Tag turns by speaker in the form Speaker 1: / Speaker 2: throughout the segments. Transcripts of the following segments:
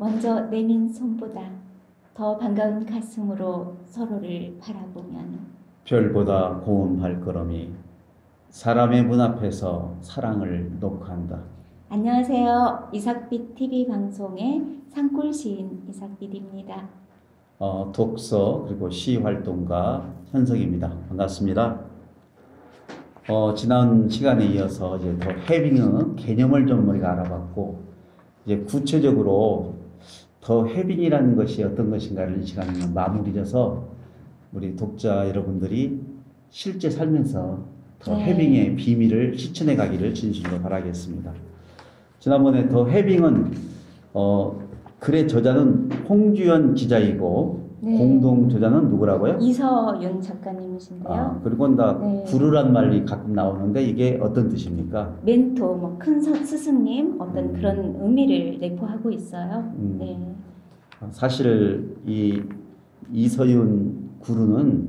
Speaker 1: 먼저 내민 손보다 더 반가운 가슴으로 서로를 바라보면
Speaker 2: 별보다 고운 발걸음이 사람의 문 앞에서 사랑을 녹화한다.
Speaker 1: 안녕하세요. 이삭빛 TV 방송의 산골 시인 이삭빛입니다.
Speaker 2: 독서 그리고 시 활동가 현석입니다. 반갑습니다. 지난 시간에 이어서 이제 더 해빙의 개념을 좀 우리가 알아봤고, 이제 구체적으로 더 해빙이라는 것이 어떤 것인가를 이 시간에 마무리져서 우리 독자 여러분들이 실제 살면서 더 해빙의 비밀을 실천해 가기를 진심으로 바라겠습니다. 지난번에 더 해빙은 글의 저자는 홍주연 기자이고 공동 저자는 누구라고요?
Speaker 1: 이서윤 작가님이신데요.
Speaker 2: 그리고 구루란 말이 가끔 나오는데 이게 어떤 뜻입니까?
Speaker 1: 멘토, 큰 스승님 어떤 그런 의미를 내포하고 있어요.
Speaker 2: 사실 이 이서윤 구루는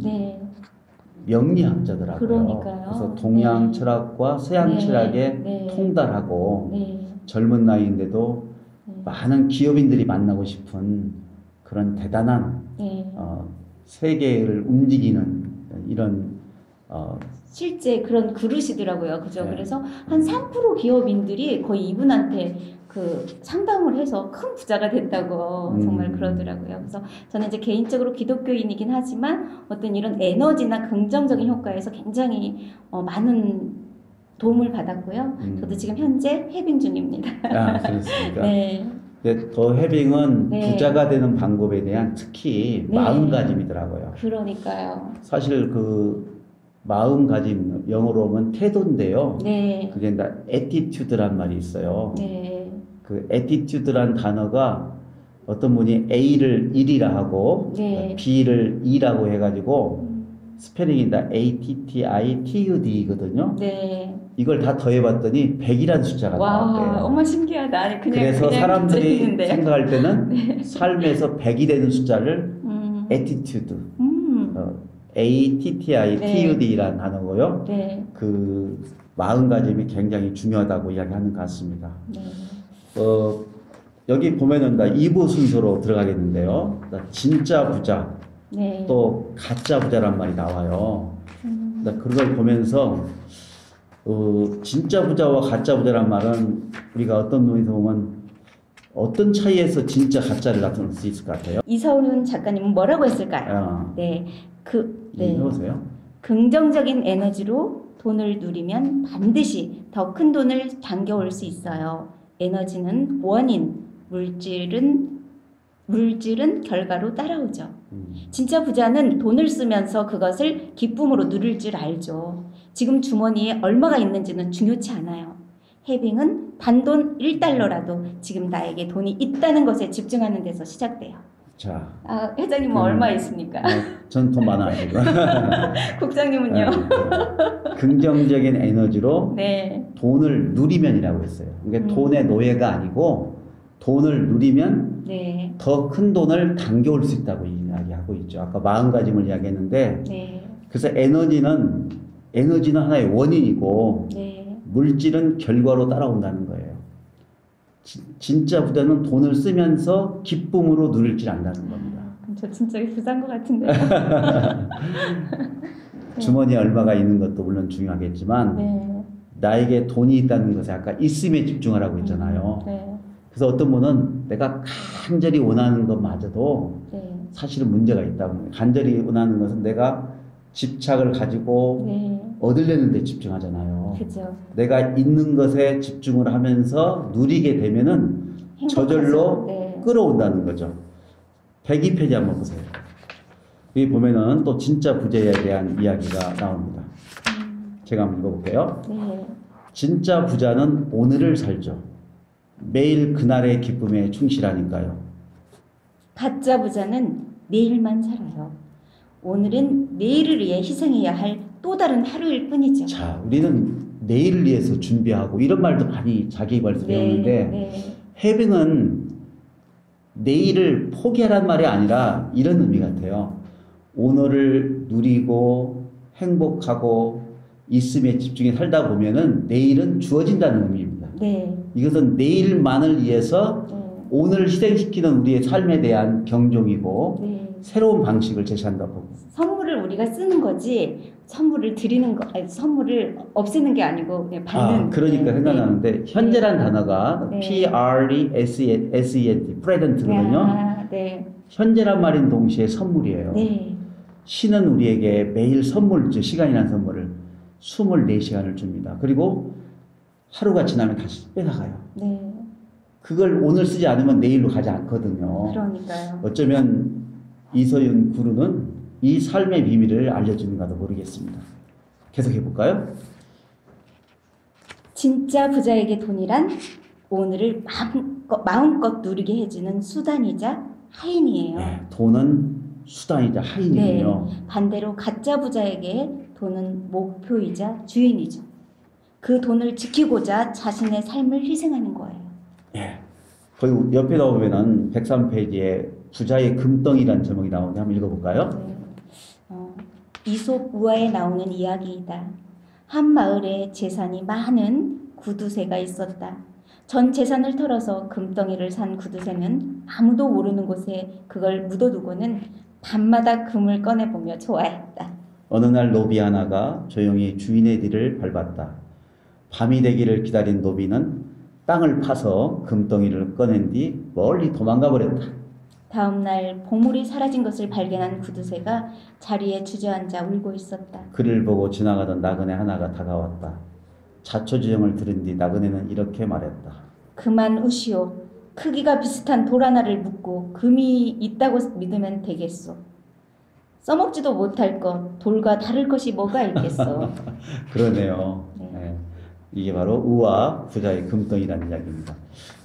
Speaker 2: 명리학자더라고요.
Speaker 1: 그러니까요.
Speaker 2: 그래서 동양 철학과 서양 철학에 통달하고 젊은 나이인데도 많은 기업인들이 만나고 싶은 그런 대단한 세계를 움직이는 이런
Speaker 1: 실제 그런 그릇이더라고요. 그죠? 그래서 한 3% 기업인들이 거의 이분한테 그 상담을 해서 큰 부자가 됐다고 정말 그러더라고요. 그래서 저는 이제 개인적으로 기독교인이긴 하지만 어떤 이런 에너지나 긍정적인 효과에서 굉장히 많은 도움을 받았고요. 저도 지금 현재 해빙 중입니다.
Speaker 2: 그렇습니까? 더 해빙은 부자가 되는 방법에 대한 특히 마음가짐이더라고요.
Speaker 1: 그러니까요.
Speaker 2: 사실 그 마음가짐 영어로 하면 태도인데요. 그게 attitude란 말이 있어요. 그 attitude란 단어가 어떤 분이 A를 1이라 하고 B를 2라고 해가지고 스페링이 ATTITUD거든요. 이걸 다 더해봤더니 100이라는 숫자가 나왔대요.
Speaker 1: 어머 신기하다. 아니,
Speaker 2: 그래서
Speaker 1: 그냥
Speaker 2: 사람들이 생각할 때는 삶에서 100이 되는 숫자를 attitude, ATTITUD라는 단어고요. 그 마음가짐이 굉장히 중요하다고 이야기하는 것 같습니다. 여기 보면은 2부 순서로 들어가겠는데요. 진짜 부자, 또 가짜 부자란 말이 나와요. 그걸 보면서 진짜 부자와 가짜 부자란 말은 우리가 어떤 논에서 보면 어떤 차이에서 진짜 가짜를 나타낼 수 있을 것 같아요?
Speaker 1: 이서윤 작가님은 뭐라고 했을까요?
Speaker 2: 해보세요.
Speaker 1: 긍정적인 에너지로 돈을 누리면 반드시 더 큰 돈을 당겨올 수 있어요. 에너지는 원인, 물질은 결과로 따라오죠. 진짜 부자는 돈을 쓰면서 그것을 기쁨으로 누릴 줄 알죠. 지금 주머니에 얼마가 있는지는 중요치 않아요. 해빙은 단돈 1달러라도 지금 나에게 돈이 있다는 것에 집중하는 데서 시작돼요.
Speaker 2: 자,
Speaker 1: 회장님은 얼마 있습니까?
Speaker 2: 전 돈 많아요.
Speaker 1: 국장님은요?
Speaker 2: 긍정적인 에너지로 돈을 누리면이라고 했어요. 이게 돈의 노예가 아니고 돈을 누리면 더 큰 돈을 당겨올 수 있다고 이야기하고 있죠. 아까 마음가짐을 이야기했는데 그래서 에너지는 하나의 원인이고 물질은 결과로 따라온다는 거예요. 진짜 부자는 돈을 쓰면서 기쁨으로 누릴 줄 안다는 겁니다.
Speaker 1: 저 진짜 부자인 것 같은데요.
Speaker 2: 주머니에 얼마가 있는 것도 물론 중요하겠지만 나에게 돈이 있다는 것에 아까 있음에 집중하라고 했잖아요. 그래서 어떤 분은 내가 간절히 원하는 것마저도 사실은 문제가 있다고. 간절히 원하는 것은 내가 집착을 가지고 얻으려는 데 집중하잖아요.
Speaker 1: 그죠.
Speaker 2: 내가 있는 것에 집중을 하면서 누리게 되면은 저절로 끌어온다는 거죠. 102페이지 한번 보세요. 여기 보면은 또 진짜 부자에 대한 이야기가 나옵니다. 제가 한번 읽어볼게요. 진짜 부자는 오늘을 살죠. 매일 그날의 기쁨에 충실하니까요.
Speaker 1: 가짜 부자는 내일만 살아요. 오늘은 내일을 위해 희생해야 할 또 다른 하루일 뿐이죠.
Speaker 2: 자, 우리는 내일을 위해서 준비하고 이런 말도 많이 자기개발서 배우는데 해빙은 내일을 포기하란 말이 아니라 이런 의미 같아요. 오늘을 누리고 행복하고 있음에 집중해 살다 보면은 내일은 주어진다는 의미입니다. 이것은 내일만을 위해서 오늘 희생시키는 우리의 삶에 대한 경종이고
Speaker 1: 네.
Speaker 2: 새로운 방식을 제시한다 보고.
Speaker 1: 선물을 우리가 쓰는 거지 선물을 드리는 거 아니, 선물을 없애는 게 아니고 그냥 받는.
Speaker 2: 그러니까
Speaker 1: 네.
Speaker 2: 생각나는데 현재란 단어가
Speaker 1: 네.
Speaker 2: P-R-E-S-E-N-T, 프레젠트거든요.
Speaker 1: 네.
Speaker 2: 현재란 말인 동시에 선물이에요.
Speaker 1: 네.
Speaker 2: 신은 우리에게 매일 선물, 즉 시간이라는 선물을 24시간을 줍니다. 그리고 하루가 지나면 다시 뺏어가요.
Speaker 1: 네.
Speaker 2: 그걸 오늘 쓰지 않으면 내일로 가지 않거든요.
Speaker 1: 그러니까요.
Speaker 2: 어쩌면 이서윤 구루는 이 삶의 비밀을 알려주는가도 모르겠습니다. 계속 해볼까요?
Speaker 1: 진짜 부자에게 돈이란 오늘을 마음껏 누리게 해주는 수단이자 하인이에요.
Speaker 2: 네, 돈은 수단이자 하인이군요.
Speaker 1: 네. 반대로 가짜 부자에게 돈은 목표이자 주인이죠. 그 돈을 지키고자 자신의 삶을 희생하는 거예요.
Speaker 2: 예. 거기 옆에 나오면은 103페이지에 부자의 금덩이라는 제목이 나오는데 한번 읽어볼까요?
Speaker 1: 네. 이솝 우화에 나오는 이야기이다. 한 마을에 재산이 많은 구두쇠가 있었다. 전 재산을 털어서 금덩이를 산 구두쇠는 아무도 모르는 곳에 그걸 묻어두고는 밤마다 금을 꺼내보며 좋아했다.
Speaker 2: 어느 날 노비 하나가 조용히 주인의 뒤를 밟았다. 밤이 되기를 기다린 노비는 땅을 파서 금덩이를 꺼낸 뒤 멀리 도망가 버렸다.
Speaker 1: 다음 날 보물이 사라진 것을 발견한 구두쇠가 자리에 주저앉아 울고 있었다.
Speaker 2: 그를 보고 지나가던 나그네 하나가 다가왔다. 자초지종을 들은 뒤 나그네는 이렇게 말했다.
Speaker 1: 그만 우시오. 크기가 비슷한 돌 하나를 묻고 금이 있다고 믿으면 되겠소. 써먹지도 못할 것, 돌과 다를 것이 뭐가 있겠소.
Speaker 2: 그러네요.
Speaker 1: 네.
Speaker 2: 네. 이게 바로 우와 부자의 금덩이라는 이야기입니다.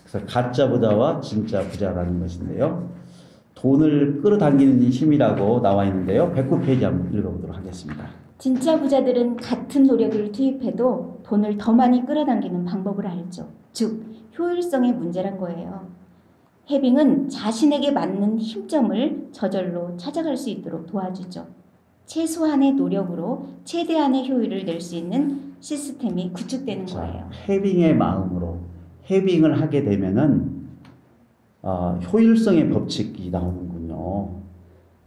Speaker 2: 그래서 가짜 부자와 진짜 부자라는 것인데요. 돈을 끌어당기는 힘이라고 나와 있는데요. 109페이지 한번 읽어보도록 하겠습니다.
Speaker 1: 진짜 부자들은 같은 노력을 투입해도 돈을 더 많이 끌어당기는 방법을 알죠. 즉, 효율성의 문제란 거예요. 해빙은 자신에게 맞는 힘점을 저절로 찾아갈 수 있도록 도와주죠. 최소한의 노력으로 최대한의 효율을 낼 수 있는 시스템이 구축되는 거예요.
Speaker 2: 해빙의 마음으로 해빙을 하게 되면은 효율성의 법칙이 나오는군요.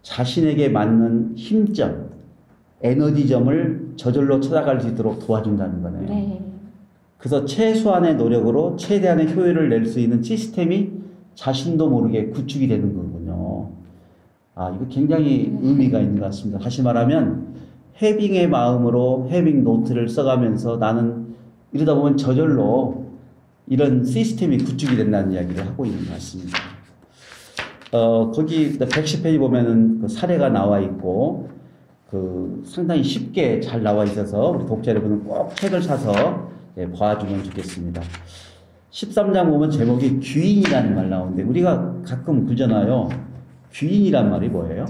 Speaker 2: 자신에게 맞는 힘점, 에너지점을 저절로 찾아갈 수 있도록 도와준다는 거네요.
Speaker 1: 네.
Speaker 2: 그래서 최소한의 노력으로 최대한의 효율을 낼 수 있는 시스템이 자신도 모르게 구축이 되는 거군요. 이거 굉장히 의미가 있는 것 같습니다. 다시 말하면 해빙의 마음으로 해빙 노트를 써가면서 나는 이러다 보면 저절로 이런 시스템이 구축이 된다는 이야기를 하고 있는 것 같습니다. 거기 110페이지 보면은 그 사례가 나와 있고, 상당히 쉽게 잘 나와 있어서 우리 독자 여러분은 꼭 책을 사서 봐주면 좋겠습니다. 13장 보면 제목이 귀인이라는 말 나오는데, 우리가 가끔 그러잖아요. 귀인이란 말이 뭐예요?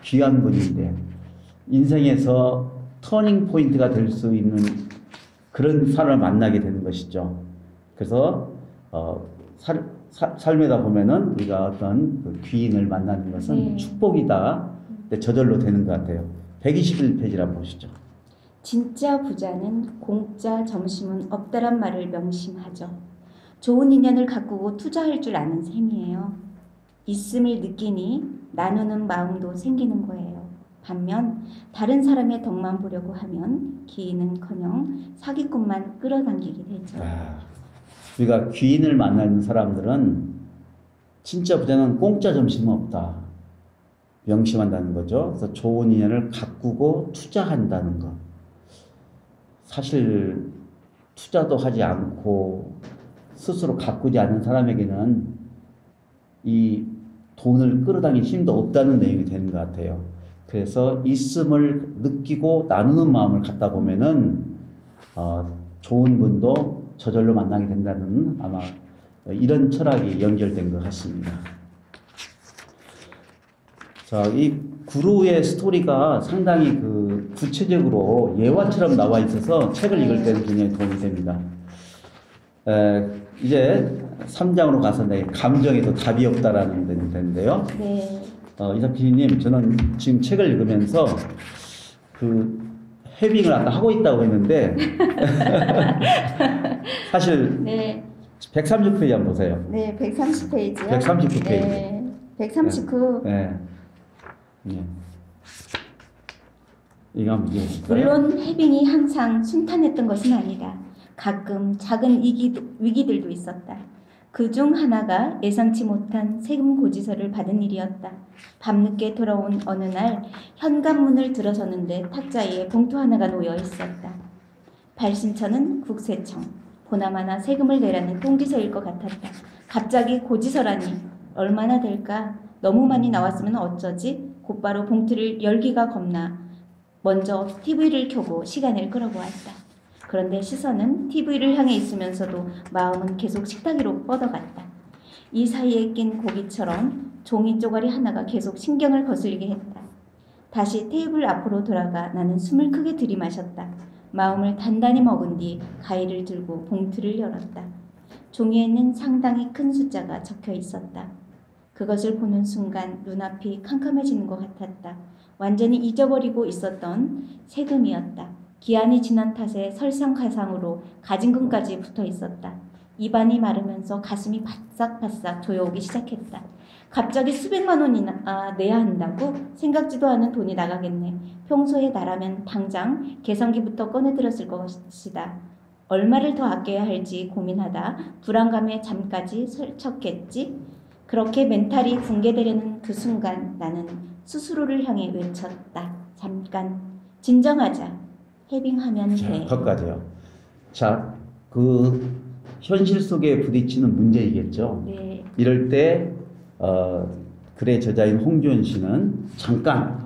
Speaker 2: 귀한 분인데, 인생에서 터닝 포인트가 될 수 있는 그런 사람을 만나게 되는 것이죠. 그래서 삶에다 보면은 우리가 어떤 그 귀인을 만나는 것은 축복이다. 저절로 되는 것 같아요. 121페이지를 한번 보시죠.
Speaker 1: 진짜 부자는 공짜 점심은 없다란 말을 명심하죠. 좋은 인연을 가꾸고 투자할 줄 아는 셈이에요. 있음을 느끼니 나누는 마음도 생기는 거예요. 반면 다른 사람의 덕만 보려고 하면 기인은커녕 사기꾼만 끌어당기게 되죠.
Speaker 2: 우리가 귀인을 만나는 사람들은 진짜 부자는 공짜 점심은 없다. 명심한다는 거죠. 그래서 좋은 인연을 가꾸고 투자한다는 것. 사실 투자도 하지 않고 스스로 가꾸지 않는 사람에게는 이 돈을 끌어당길 힘도 없다는 내용이 되는 것 같아요. 그래서 있음을 느끼고 나누는 마음을 갖다 보면은 좋은 분도 저절로 만나게 된다는 아마 이런 철학이 연결된 것 같습니다. 자, 이 구루의 스토리가 상당히 구체적으로 예화처럼 나와 있어서 책을 읽을 때는 굉장히 도움이 됩니다. 이제 3장으로 가서 감정에도 답이 없다라는 데인데요.
Speaker 1: 네.
Speaker 2: 이사피님, 저는 지금 책을 읽으면서 해빙을 아까 하고 있다고 했는데 사실 130페이지 한번 보세요.
Speaker 1: 네, 130페이지요.
Speaker 2: 139 페이지.
Speaker 1: 네, 139.
Speaker 2: 네. 예. 이거 한번 읽어볼까요?
Speaker 1: 물론 해빙이 항상 순탄했던 것은 아니다. 가끔 작은 위기들도 있었다. 그중 하나가 예상치 못한 세금 고지서를 받은 일이었다. 밤늦게 돌아온 어느 날 현관문을 들어서는데 탁자위에 봉투 하나가 놓여 있었다. 발신처는 국세청. 보나마나 세금을 내라는 통지서일 것 같았다. 갑자기 고지서라니 얼마나 될까? 너무 많이 나왔으면 어쩌지? 곧바로 봉투를 열기가 겁나 먼저 TV를 켜고 시간을 끌어보았다. 그런데 시선은 TV를 향해 있으면서도 마음은 계속 식탁 위로 뻗어갔다. 이 사이에 낀 고기처럼 종이 쪼가리 하나가 계속 신경을 거슬리게 했다. 다시 테이블 앞으로 돌아가 나는 숨을 크게 들이마셨다. 마음을 단단히 먹은 뒤 가위를 들고 봉투를 열었다. 종이에는 상당히 큰 숫자가 적혀 있었다. 그것을 보는 순간 눈앞이 캄캄해지는 것 같았다. 완전히 잊어버리고 있었던 세금이었다. 기한이 지난 탓에 설상가상으로 가진금까지 붙어 있었다. 입안이 마르면서 가슴이 바싹바싹 조여오기 시작했다. 갑자기 수백만 원이나 내야 한다고? 생각지도 않은 돈이 나가겠네. 평소에 나라면 당장 계산기부터 꺼내들었을 것이다. 얼마를 더 아껴야 할지 고민하다 불안감에 잠까지 설쳤겠지? 그렇게 멘탈이 붕괴되려는 그 순간 나는 스스로를 향해 외쳤다. 잠깐 진정하자. 해빙하면
Speaker 2: 자,
Speaker 1: 돼.
Speaker 2: 거기까지요. 자, 그 현실 속에 부딪히는 문제이겠죠.
Speaker 1: 네.
Speaker 2: 이럴 때 글의 저자인 홍주연 씨는 잠깐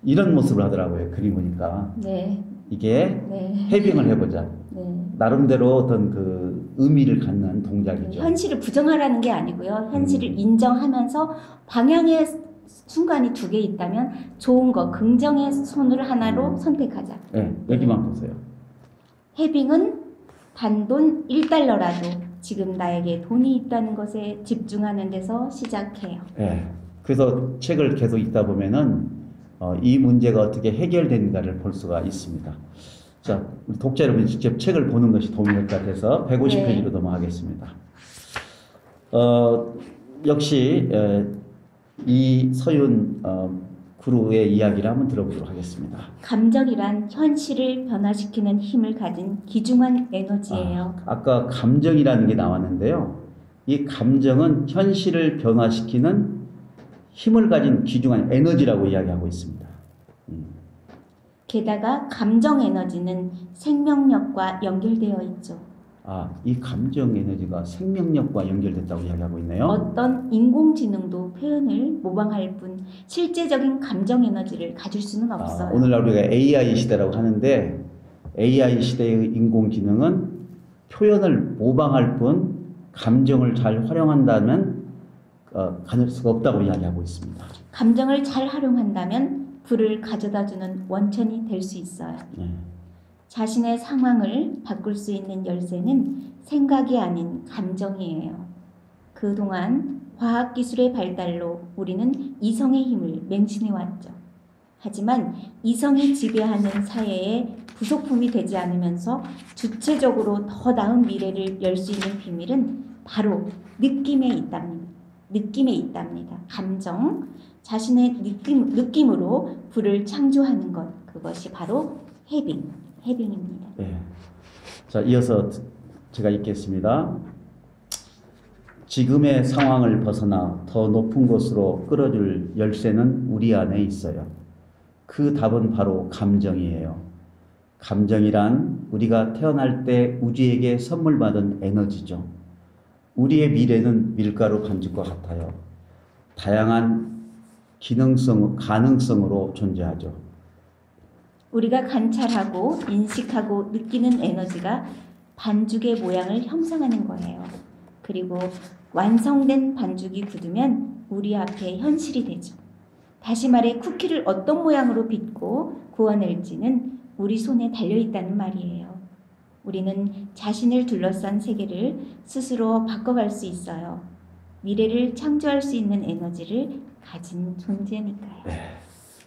Speaker 2: 이런 모습을 하더라고요. 그림 보니까
Speaker 1: 네.
Speaker 2: 이게
Speaker 1: 네.
Speaker 2: 해빙을 해보자.
Speaker 1: 네.
Speaker 2: 나름대로 어떤 그 의미를 갖는 동작이죠.
Speaker 1: 현실을 부정하라는 게 아니고요. 현실을
Speaker 2: 음.
Speaker 1: 인정하면서 방향의 순간이 두 개 있다면 좋은 거, 긍정의 손을 하나로 선택하자.
Speaker 2: 네, 여기만 보세요.
Speaker 1: 해빙은 단돈 1달러라도 지금 나에게 돈이 있다는 것에 집중하는 데서 시작해요.
Speaker 2: 네, 그래서 책을 계속 읽다 보면은 이 문제가 어떻게 해결되는가를 볼 수가 있습니다. 자, 우리 독자 여러분이 직접 책을 보는 것이 도움이 될 것 같아서 150페이지로 넘어가겠습니다. 역시 이 서윤 구루의 이야기를 한번 들어보도록 하겠습니다.
Speaker 1: 감정이란 현실을 변화시키는 힘을 가진 귀중한 에너지예요.
Speaker 2: 아까 감정이라는 게 나왔는데요. 이 감정은 현실을 변화시키는 힘을 가진 귀중한 에너지라고 이야기하고 있습니다.
Speaker 1: 게다가 감정 에너지는 생명력과 연결되어 있죠.
Speaker 2: 이 감정 에너지가 생명력과 연결됐다고 이야기하고 있네요.
Speaker 1: 어떤 인공지능도 표현을 모방할 뿐 실제적인 감정 에너지를 가질 수는 없어요.
Speaker 2: 오늘날 우리가 AI 시대라고 하는데 AI 시대의 인공지능은 표현을 모방할 뿐 감정을 잘 활용한다면 가질 수가 없다고 이야기하고 있습니다.
Speaker 1: 감정을 잘 활용한다면 부를 가져다주는 원천이 될 수 있어요. 자신의 상황을 바꿀 수 있는 열쇠는 생각이 아닌 감정이에요. 그동안 과학기술의 발달로 우리는 이성의 힘을 맹신해왔죠. 하지만 이성이 지배하는 사회의 부속품이 되지 않으면서 주체적으로 더 나은 미래를 열 수 있는 비밀은 바로 느낌에 있답니다. 감정, 자신의 느낌으로 부를 창조하는 것, 그것이 바로 해빙입니다.
Speaker 2: 네. 자, 이어서 제가 읽겠습니다. 지금의 상황을 벗어나 더 높은 곳으로 끌어줄 열쇠는 우리 안에 있어요. 그 답은 바로 감정이에요. 감정이란 우리가 태어날 때 우주에게 선물 받은 에너지죠. 우리의 미래는 밀가루 반죽과 같아요. 다양한 가능성으로 존재하죠.
Speaker 1: 우리가 관찰하고 인식하고 느끼는 에너지가 반죽의 모양을 형성하는 거예요. 그리고 완성된 반죽이 굳으면 우리 앞에 현실이 되죠. 다시 말해 쿠키를 어떤 모양으로 빚고 구워낼지는 우리 손에 달려있다는 말이에요. 우리는 자신을 둘러싼 세계를 스스로 바꿔갈 수 있어요. 미래를 창조할 수 있는 에너지를 가진 존재니까요.
Speaker 2: 네.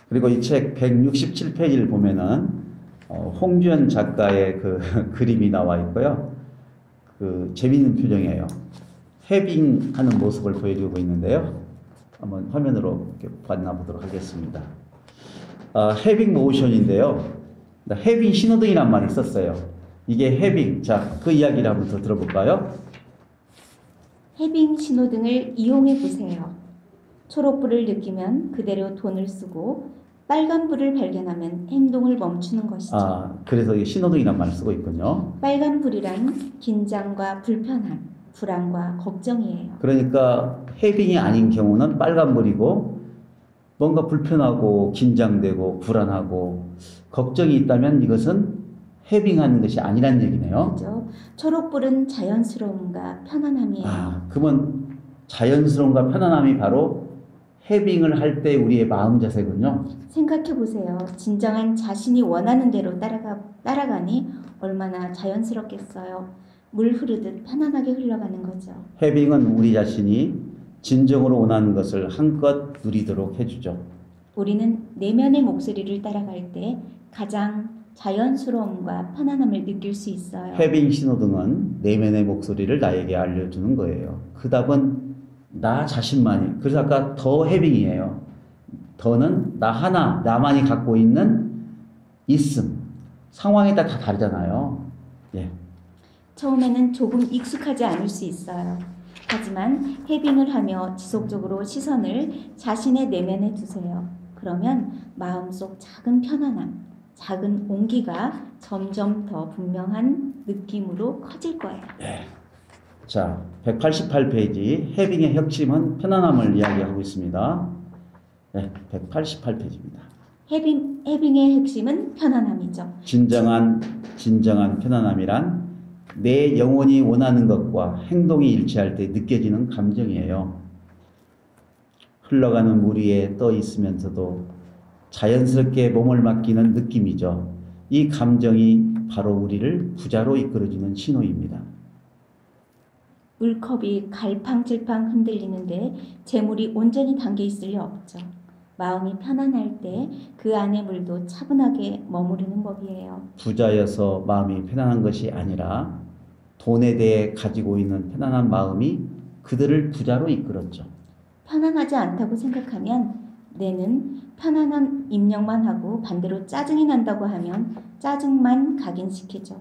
Speaker 2: 그리고 이 책 167페이지를 보면은 홍주연 작가의 그 그림이 나와 있고요. 그 재미있는 표정이에요. 해빙하는 모습을 보여주고 있는데요. 한번 화면으로 이렇게 만나보도록 하겠습니다. 해빙 모션인데요. 해빙 신호등이란 말을 썼어요. 이게 해빙. 자, 그 이야기를 한번 더 들어볼까요?
Speaker 1: 해빙 신호등을 이용해 보세요. 초록불을 느끼면 그대로 돈을 쓰고 빨간불을 발견하면 행동을 멈추는 것이죠.
Speaker 2: 그래서 이 신호등이란 말을 쓰고 있군요.
Speaker 1: 빨간불이란 긴장과 불편함, 불안과 걱정이에요.
Speaker 2: 그러니까 해빙이 아닌 경우는 빨간불이고 뭔가 불편하고 긴장되고 불안하고 걱정이 있다면 이것은 해빙하는 것이 아니란 얘기네요.
Speaker 1: 그렇죠. 초록불은 자연스러움과 편안함이에요.
Speaker 2: 그러면 자연스러움과 편안함이 바로 해빙을 할 때 우리의 마음 자세군요.
Speaker 1: 생각해 보세요. 진정한 자신이 원하는 대로 따라가니 얼마나 자연스럽겠어요. 물 흐르듯 편안하게 흘러가는 거죠.
Speaker 2: 해빙은 우리 자신이 진정으로 원하는 것을 한껏 누리도록 해주죠.
Speaker 1: 우리는 내면의 목소리를 따라갈 때 가장 자연스러움과 편안함을 느낄 수 있어요.
Speaker 2: 해빙 신호등은 내면의 목소리를 나에게 알려주는 거예요. 그 답은 나 자신만이. 그래서 아까 더 해빙이에요. 더는 나 하나, 나만이 갖고 있는 있음. 상황에 따라 다 다르잖아요. 예.
Speaker 1: 처음에는 조금 익숙하지 않을 수 있어요. 하지만 해빙을 하며 지속적으로 시선을 자신의 내면에 두세요. 그러면 마음속 작은 편안함, 작은 온기가 점점 더 분명한 느낌으로 커질 거예요.
Speaker 2: 예. 자, 188페이지 해빙의 핵심은 편안함을 이야기하고 있습니다. 네, 188페이지입니다.
Speaker 1: 해빙의 핵심은 편안함이죠.
Speaker 2: 진정한 편안함이란 내 영혼이 원하는 것과 행동이 일치할 때 느껴지는 감정이에요. 흘러가는 물 위에 떠 있으면서도 자연스럽게 몸을 맡기는 느낌이죠. 이 감정이 바로 우리를 부자로 이끌어주는 신호입니다.
Speaker 1: 물컵이 갈팡질팡 흔들리는데 재물이 온전히 담겨 있을 리 없죠. 마음이 편안할 때 그 안의 물도 차분하게 머무르는 법이에요.
Speaker 2: 부자여서 마음이 편안한 것이 아니라 돈에 대해 가지고 있는 편안한 마음이 그들을 부자로 이끌었죠.
Speaker 1: 편안하지 않다고 생각하면 뇌는 편안한 입력만 하고 반대로 짜증이 난다고 하면 짜증만 각인시키죠.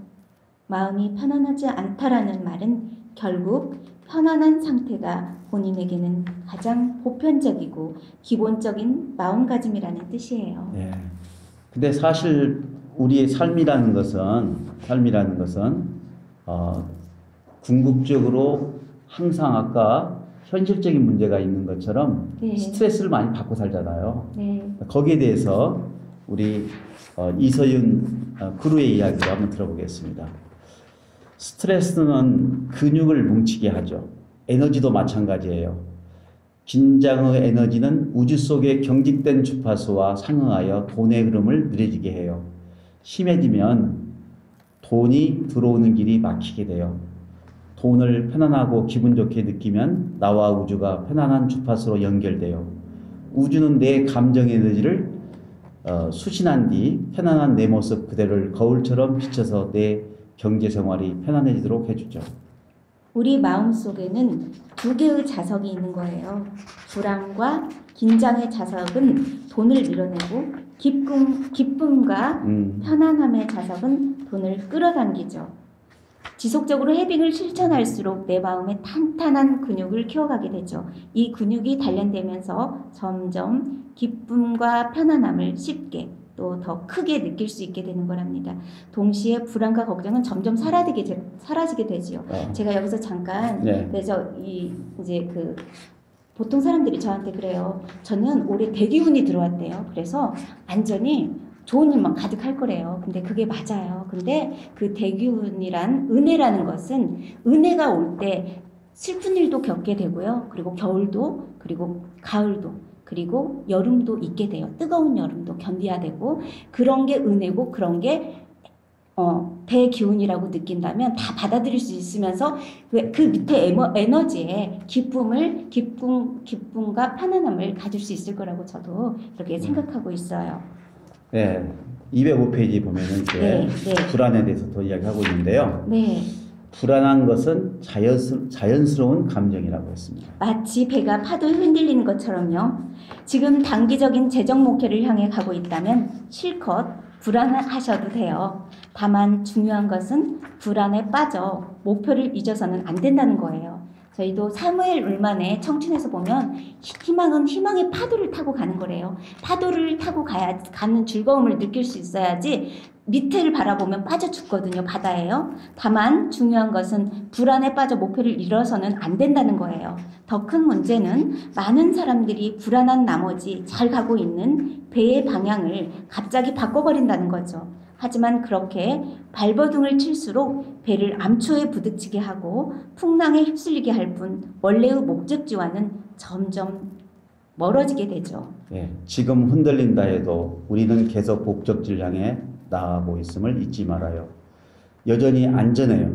Speaker 1: 마음이 편안하지 않다라는 말은 결국 편안한 상태가 본인에게는 가장 보편적이고 기본적인 마음가짐이라는 뜻이에요.
Speaker 2: 네. 근데 사실 우리의 삶이라는 것은 궁극적으로 항상 아까 현실적인 문제가 있는 것처럼
Speaker 1: 네.
Speaker 2: 스트레스를 많이 받고 살잖아요.
Speaker 1: 네.
Speaker 2: 거기에 대해서 우리 이서윤 구루의 이야기를 한번 들어보겠습니다. 스트레스는 근육을 뭉치게 하죠. 에너지도 마찬가지예요. 긴장의 에너지는 우주 속의 경직된 주파수와 상응하여 돈의 흐름을 느려지게 해요. 심해지면 돈이 들어오는 길이 막히게 돼요. 돈을 편안하고 기분 좋게 느끼면 나와 우주가 편안한 주파수로 연결돼요. 우주는 내 감정 에너지를 수신한 뒤 편안한 내 모습 그대로를 거울처럼 비춰서 내 경제 생활이 편안해지도록 해주죠.
Speaker 1: 우리 마음속에는 두 개의 자석이 있는 거예요. 불안과 긴장의 자석은 돈을 밀어내고 기쁨과 편안함의 자석은 돈을 끌어당기죠. 지속적으로 해빙을 실천할수록 내 마음에 탄탄한 근육을 키워가게 되죠. 이 근육이 단련되면서 점점 기쁨과 편안함을 쉽게 또 더 크게 느낄 수 있게 되는 거랍니다. 동시에 불안과 걱정은 점점 사라지게 되지요. 제가 여기서 잠깐 그래서 이제 보통 사람들이 저한테 그래요. 저는 올해 대기운이 들어왔대요. 그래서 완전히 좋은 일만 가득할 거래요. 근데 그게 맞아요. 근데 그 대기운이란 은혜라는 것은 은혜가 올 때 슬픈 일도 겪게 되고요. 그리고 겨울도 그리고 가을도 그리고 여름도 있게 돼요. 뜨거운 여름도 견뎌야 되고 그런 게 은혜고 그런 게 대기운이라고 느낀다면 다 받아들일 수 있으면서 그 밑에 에너지에 기쁨과 편안함을 가질 수 있을 거라고 저도 이렇게 생각하고 있어요.
Speaker 2: 네, 205페이지 보면은 이제 불안에 대해서 더 이야기하고 있는데요.
Speaker 1: 네.
Speaker 2: 불안한 것은 자연스러운 감정이라고 했습니다.
Speaker 1: 마치 배가 파도에 흔들리는 것처럼요. 지금 단기적인 재정 목표를 향해 가고 있다면 실컷 불안하셔도 돼요. 다만 중요한 것은 불안에 빠져 목표를 잊어서는 안 된다는 거예요. 저희도 사무엘 울만의 청춘에서 보면 희망은 희망의 파도를 타고 가는 거래요. 파도를 타고 가는 즐거움을 느낄 수 있어야지 밑에를 바라보면 빠져 죽거든요. 바다예요. 다만 중요한 것은 불안에 빠져 목표를 잃어서는 안 된다는 거예요. 더 큰 문제는 많은 사람들이 불안한 나머지 잘 가고 있는 배의 방향을 갑자기 바꿔버린다는 거죠. 하지만 그렇게 발버둥을 칠수록 배를 암초에 부딪히게 하고 풍랑에 휩쓸리게 할 뿐 원래의 목적지와는 점점 멀어지게 되죠.
Speaker 2: 예, 지금 흔들린다 해도 우리는 계속 목적지를 향해 나아가고 있음을 잊지 말아요. 여전히 안전해요.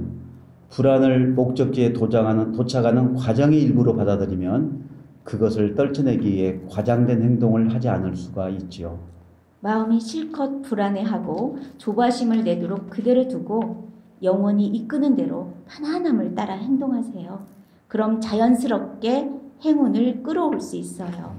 Speaker 2: 불안을 목적지에 도착하는 과정의 일부로 받아들이면 그것을 떨쳐내기 위해 과장된 행동을 하지 않을 수가 있지요.
Speaker 1: 마음이 실컷 불안해하고 조바심을 내도록 그대로 두고 영원히 이끄는 대로 편안함을 따라 행동하세요. 그럼 자연스럽게 행운을 끌어올 수 있어요.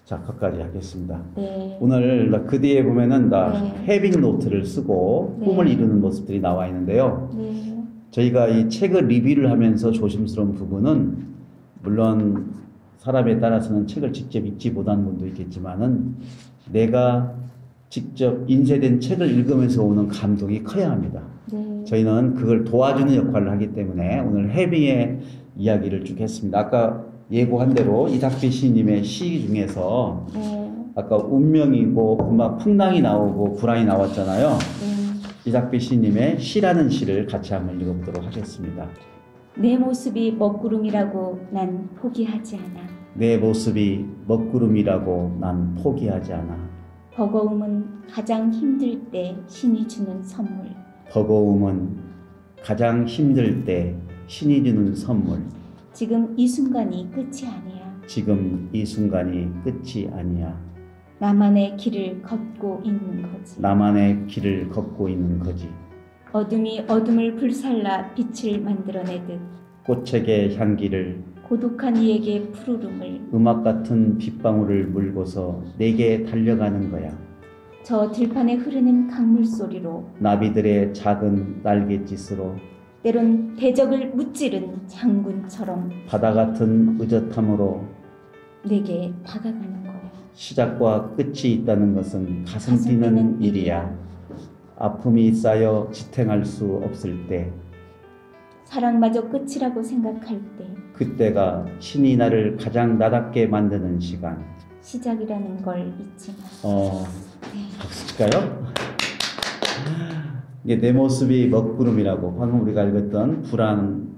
Speaker 2: 자, 거기까지 하겠습니다.
Speaker 1: 네.
Speaker 2: 오늘 그 뒤에 보면은
Speaker 1: 네.
Speaker 2: 해빙 노트를 쓰고
Speaker 1: 네.
Speaker 2: 꿈을 이루는 모습들이 나와 있는데요.
Speaker 1: 네.
Speaker 2: 저희가 이 책을 리뷰를 하면서 조심스러운 부분은 물론 사람에 따라서는 책을 직접 읽지 못한 분도 있겠지만은 내가 직접 인쇄된 책을 읽으면서 오는 감동이 커야 합니다.
Speaker 1: 네.
Speaker 2: 저희는 그걸 도와주는 역할을 하기 때문에 오늘 해빙의 이야기를 쭉 했습니다. 아까 예고한 대로 이삭비 시인님의 시 중에서
Speaker 1: 네.
Speaker 2: 아까 운명이고 금방 풍랑이 나오고 불안이 나왔잖아요.
Speaker 1: 네.
Speaker 2: 이삭비 시인님의 시라는 시를 같이 한번 읽어보도록 하겠습니다.
Speaker 1: 내 모습이 먹구름이라고 난 포기하지 않아.
Speaker 2: 내 모습이 먹구름이라고 난 포기하지 않아.
Speaker 1: 버거움은 가장 힘들 때 신이 주는 선물.
Speaker 2: 버거움은 가장 힘들 때 신이 주는 선물.
Speaker 1: 지금 이 순간이 끝이 아니야.
Speaker 2: 지금 이 순간이 끝이 아니야.
Speaker 1: 나만의 길을 걷고 있는 거지.
Speaker 2: 나만의 길을 걷고 있는 거지.
Speaker 1: 어둠이 어둠을 불살라 빛을 만들어내듯
Speaker 2: 꽃책의 향기를
Speaker 1: 고독한 이에게 푸르름을
Speaker 2: 음악 같은 빗방울을 물고서 내게 달려가는 거야.
Speaker 1: 저 들판에 흐르는 강물 소리로
Speaker 2: 나비들의 작은 날갯짓으로
Speaker 1: 때론 대적을 무찌른 장군처럼
Speaker 2: 바다 같은 의젓함으로
Speaker 1: 내게 다가가는 거야.
Speaker 2: 시작과 끝이 있다는 것은 가슴 뛰는 일이야. 아픔이 쌓여 지탱할 수 없을 때,
Speaker 1: 사랑마저 끝이라고 생각할 때
Speaker 2: 그때가 신이 나를 가장 나답게 만드는 시간.
Speaker 1: 시작이라는 걸 잊지 마.
Speaker 2: 박수 칠까요? 이게 내 모습이 먹구름이라고 방금 우리가 읽었던 불안.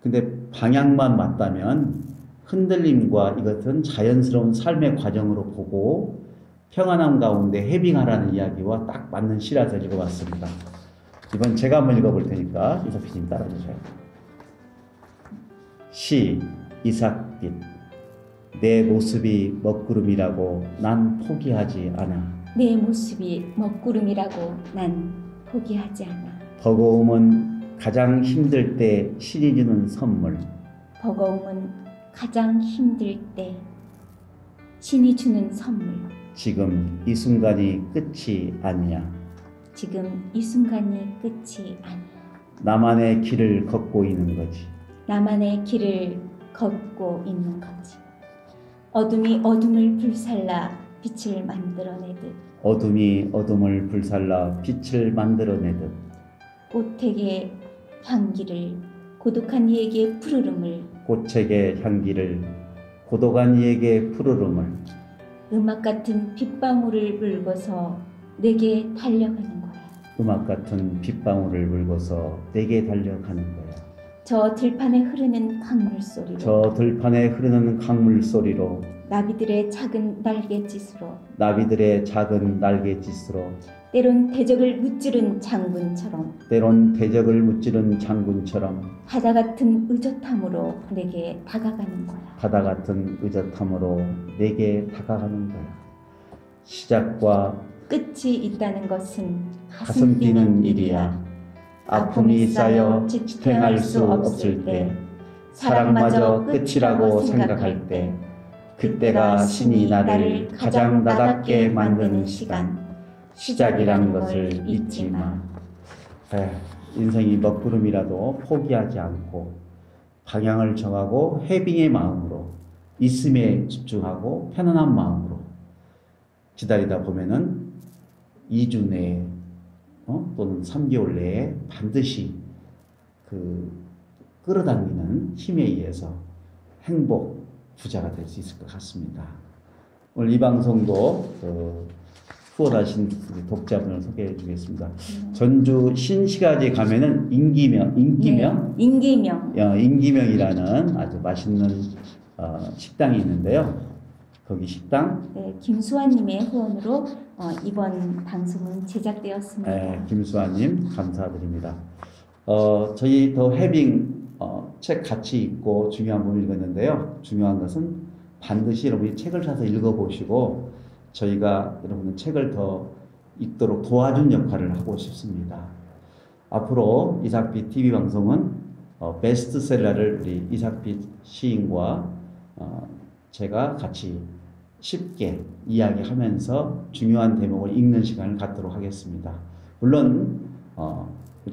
Speaker 2: 근데 방향만 맞다면 흔들림과 이것은 자연스러운 삶의 과정으로 보고 평안함 가운데 해빙하라는 이야기와 딱 맞는 시라서 읽어봤습니다. 이번 제가 한번 읽어볼 테니까 이삭비님 따라주세요. 시 이삭빛. 내 모습이 먹구름이라고 난 포기하지 않아.
Speaker 1: 내 모습이 먹구름이라고 난 포기하지 않아.
Speaker 2: 버거움은 가장 힘들 때 신이 주는 선물.
Speaker 1: 버거움은 가장 힘들 때 신이 주는 선물.
Speaker 2: 지금 이 순간이 끝이 아니야.
Speaker 1: 지금 이 순간이 끝이 아니야.
Speaker 2: 나만의 길을 걷고 있는 거지.
Speaker 1: 나만의 길을 걷고 있는 거지. 어둠이 어둠을 불살라 빛을 만들어내듯
Speaker 2: 어둠이 어둠을 불살라 빛을 만들어내듯
Speaker 1: 꽃에게 향기를 고독한 이에게 푸르름을
Speaker 2: 꽃책의 향기를 고독한 이에게 푸르름을
Speaker 1: 음악 같은 빗방울을 물고서 내게 달려가는 거야.
Speaker 2: 음악 같은 빗방울을 물고서 내게 달려가는 거야.
Speaker 1: 저 들판에 흐르는 강물 소리로
Speaker 2: 저 들판에 흐르는 강물 소리로
Speaker 1: 나비들의 작은 날갯짓으로
Speaker 2: 나비들의 작은 날갯짓으로
Speaker 1: 때론 대적을 무찌른 장군처럼
Speaker 2: 때론 대적을 무찌른 장군처럼
Speaker 1: 바다 같은 의젓함으로 내게 다가가는 거야.
Speaker 2: 바다 같은 의젓함으로 내게 다가가는 거야. 시작과
Speaker 1: 끝이 있다는 것은
Speaker 2: 가슴 뛰는 일이야. 아픔이 쌓여 지탱할 수 없을 때, 사랑마저 끝이라고 생각할 때, 그때가 신이 나를 가장 나답게 만드는 시간, 시작이라는 것을 잊지 마. 인생이 먹구름이라도 포기하지 않고 방향을 정하고 해빙의 마음으로, 있음에 집중하고 편안한 마음으로 기다리다 보면은 2주 내에 또는 3개월 내에 반드시 그 끌어당기는 힘에 의해서 행복, 부자가 될 수 있을 것 같습니다. 오늘 이 방송도 후원하신 독자분을 소개해 주겠습니다. 전주 신시가지에 가면은 인기명이라는 아주 맛있는 식당이 있는데요. 거기 식당.
Speaker 1: 네, 김수환님의 후원으로 이번 방송은 제작되었습니다.
Speaker 2: 네, 김수환님 감사드립니다. 저희 더 해빙 책 같이 읽고 중요한 부분을 읽었는데요. 중요한 것은 반드시 여러분이 책을 사서 읽어보시고 저희가 여러분의 책을 더 읽도록 도와준 역할을 하고 싶습니다. 앞으로 이삭빛 TV 방송은 베스트셀러를 우리 이삭빛 시인과 제가 같이 쉽게 이야기하면서 중요한 대목을 읽는 시간을 갖도록 하겠습니다. 물론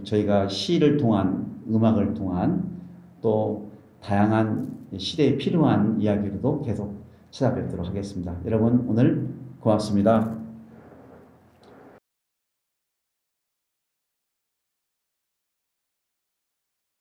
Speaker 2: 저희가 시를 통한, 음악을 통한 또 다양한 시대에 필요한 이야기로도 계속 찾아뵙도록 하겠습니다. 여러분 오늘 고맙습니다.